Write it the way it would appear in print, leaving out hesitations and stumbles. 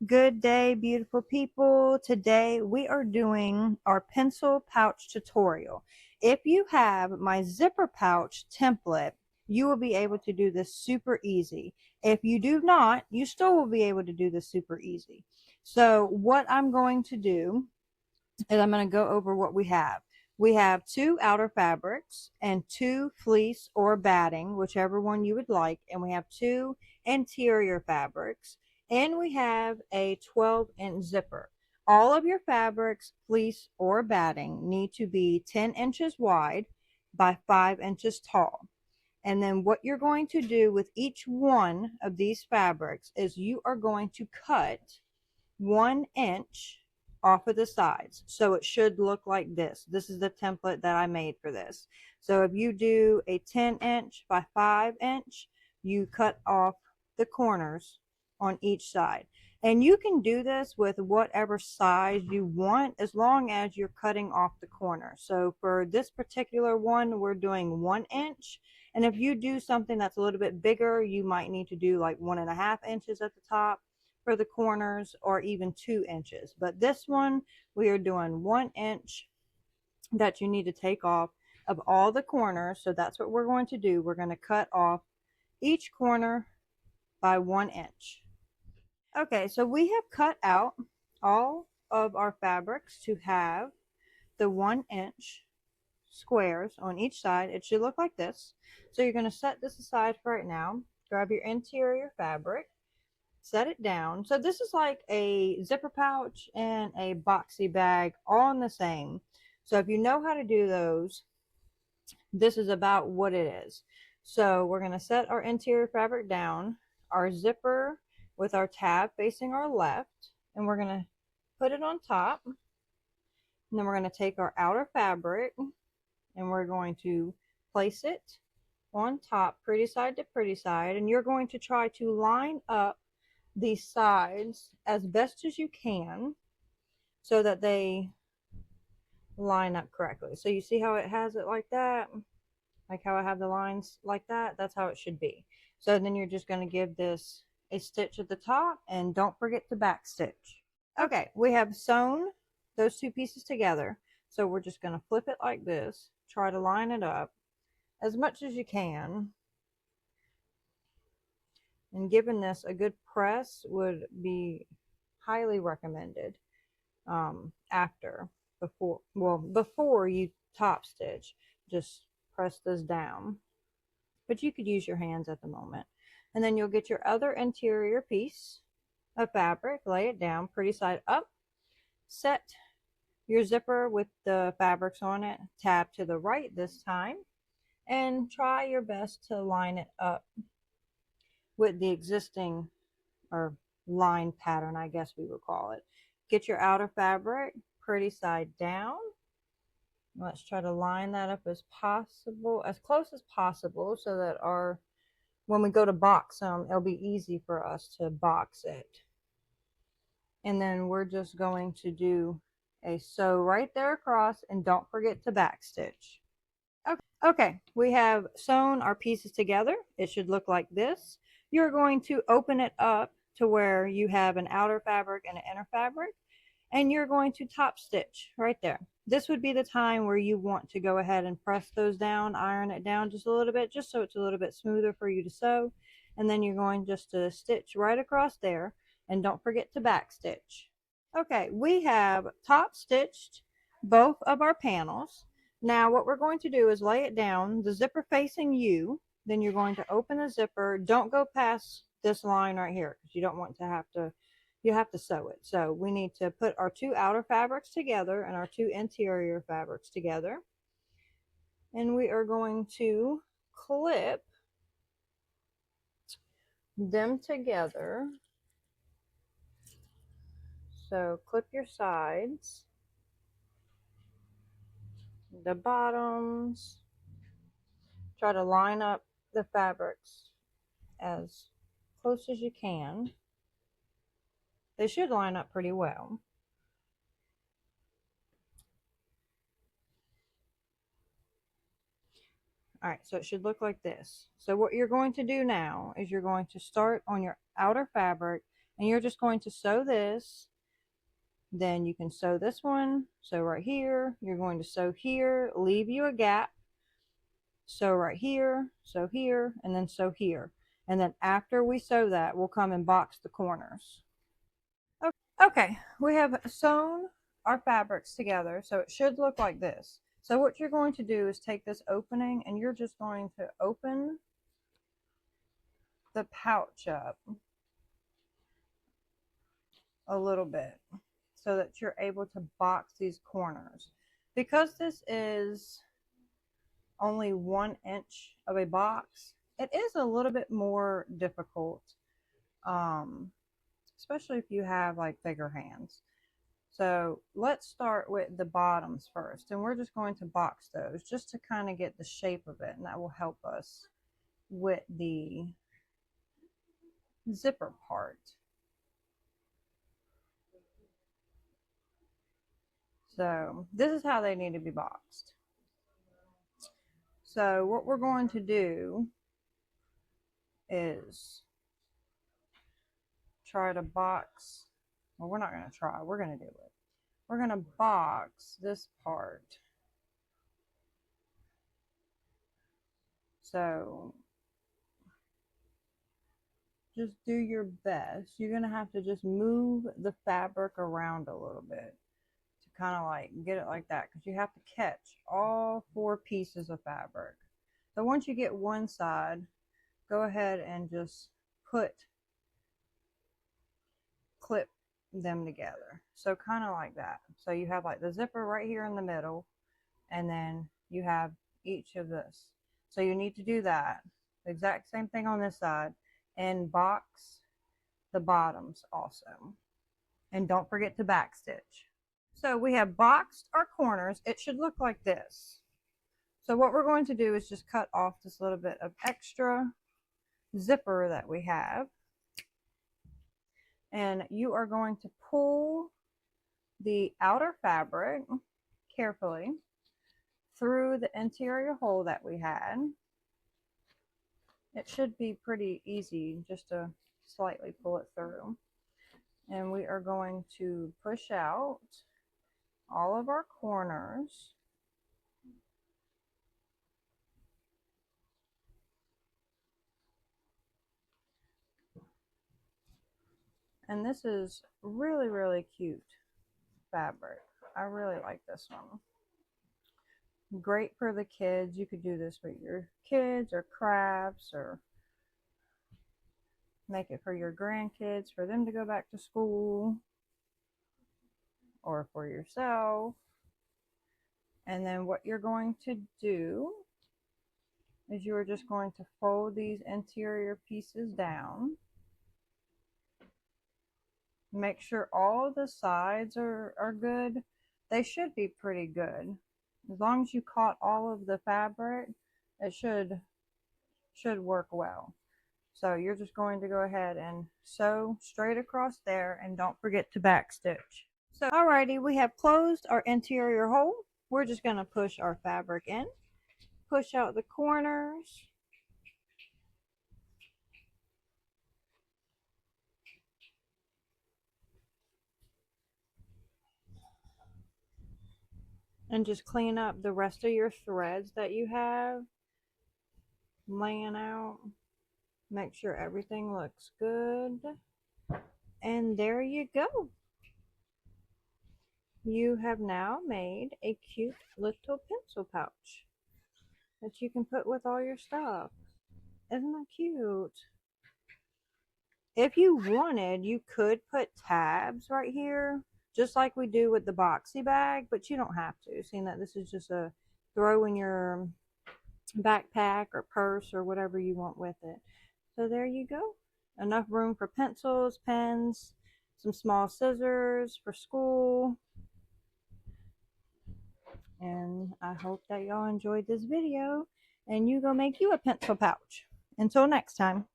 Good day, beautiful people. Today we are doing our pencil pouch tutorial. If you have my zipper pouch template, you will be able to do this super easy. If you do not, you still will be able to do this super easy. So what I'm going to do is I'm going to go over what we have. We have 2 outer fabrics and 2 fleece or batting, whichever one you would like, and we have 2 interior fabrics, and we have a 12-inch zipper. All of your fabrics, fleece or batting, need to be 10 inches wide by 5 inches tall. And then what you're going to do with each one of these fabrics is you are going to cut 1 inch off of the sides. So it should look like this. This is the template that I made for this. So if you do a 10-inch by 5-inch, you cut off the corners on each side. And you can do this with whatever size you want as long as you're cutting off the corner. So for this particular one, we're doing 1 inch. And if you do something that's a little bit bigger, you might need to do like 1.5 inches at the top for the corners, or even 2 inches. But this one, we are doing 1 inch that you need to take off of all the corners. So that's what we're going to do. We're going to cut off each corner by 1 inch. Okay, so we have cut out all of our fabrics to have the 1 inch squares on each side. It should look like this. So you're going to set this aside for right now. Grab your interior fabric, set it down. So this is like a zipper pouch and a boxy bag all in the same. So if you know how to do those, this is about what it is. So we're going to set our interior fabric down, our zipper with our tab facing our left, and we're going to put it on top. And then we're going to take our outer fabric and we're going to place it on top, pretty side to pretty side, and you're going to try to line up these sides as best as you can so that they line up correctly. So you see how it has it like that, like how I have the lines like that? That's how it should be. So then you're just going to give this a stitch at the top, and don't forget to back stitch. Okay, we have sewn those 2 pieces together. So we're just going to flip it like this, try to line it up as much as you can. And giving this a good press would be highly recommended before you top stitch. Just press this down, but you could use your hands at the moment. And then you'll get your other interior piece of fabric, lay it down pretty side up, set your zipper with the fabrics on it, tab to the right this time, and try your best to line it up with the existing or line pattern, I guess we would call it. Get your outer fabric pretty side down. Let's try to line that up as possible, as close as possible, so that when we go to box them, it'll be easy for us to box it. And then we're just going to do a sew right there across, and don't forget to back stitch. Okay, we have sewn our pieces together. It should look like this. You're going to open it up to where you have an outer fabric and an inner fabric, and you're going to top stitch right there. This would be the time where you want to go ahead and press those down, iron it down just a little bit, just so it's a little bit smoother for you to sew. And then you're going just to stitch right across there, and don't forget to back stitch. Okay, we have top stitched both of our panels. Now what we're going to do is lay it down, the zipper facing you. Then you're going to open the zipper. Don't go past this line right here, because you don't want to you have to sew it. So we need to put our 2 outer fabrics together and our 2 interior fabrics together. And we are going to clip them together. So clip your sides, the bottoms. Try to line up the fabrics as close as you can. They should line up pretty well. All right, so it should look like this. So what you're going to do now is you're going to start on your outer fabric, And you're just going to sew this. Then you can sew this one, sew right here. You're going to sew here, leave you a gap, sew right here, and then sew here. And then after we sew that, we'll come and box the corners. Okay, we have sewn our fabrics together, so it should look like this. So what you're going to do is take this opening and you're just going to open the pouch up a little bit so that you're able to box these corners. Because this is only 1 inch of a box, it is a little bit more difficult, especially if you have like bigger hands. So let's start with the bottoms first, and we're just going to box those just to kind of get the shape of it, and that will help us with the zipper part. So this is how they need to be boxed. So what we're going to do is try to box, well, we're not going to try, we're going to do it. We're going to box this part. So just do your best. You're going to have to just move the fabric around a little bit to kind of like get it like that, because you have to catch all 4 pieces of fabric. So once you get one side, go ahead and just clip them together. So kind of like that. So you have like the zipper right here in the middle, and then you have each of this. So you need to do that. The exact same thing on this side, and box the bottoms also. And don't forget to backstitch. So we have boxed our corners. It should look like this. So what we're going to do is just cut off this little bit of extra zipper that we have. And you are going to pull the outer fabric carefully through the interior hole that we had. It should be pretty easy just to slightly pull it through. And we are going to push out all of our corners. And this is really, really cute fabric. I really like this one. Great for the kids. You could do this with your kids or crafts, or make it for your grandkids for them to go back to school, or for yourself. And then what you're going to do is you are just going to fold these interior pieces down. Make sure all the sides are good. They should be pretty good. As long as you caught all of the fabric, it should work well. So you're just going to go ahead and sew straight across there, and don't forget to backstitch. So alrighty, we have closed our interior hole. We're just going to push our fabric in, push out the corners. And just clean up the rest of your threads that you have laying out. Make sure everything looks good. And there you go. You have now made a cute little pencil pouch that you can put with all your stuff. Isn't that cute? If you wanted, you could put tabs right here, just like we do with the Boxy bag, but you don't have to, seeing that this is just a throw in your backpack or purse or whatever you want with it. So there you go. Enough room for pencils, pens, some small scissors for school. And I hope that y'all enjoyed this video, and you go make you a pencil pouch. Until next time.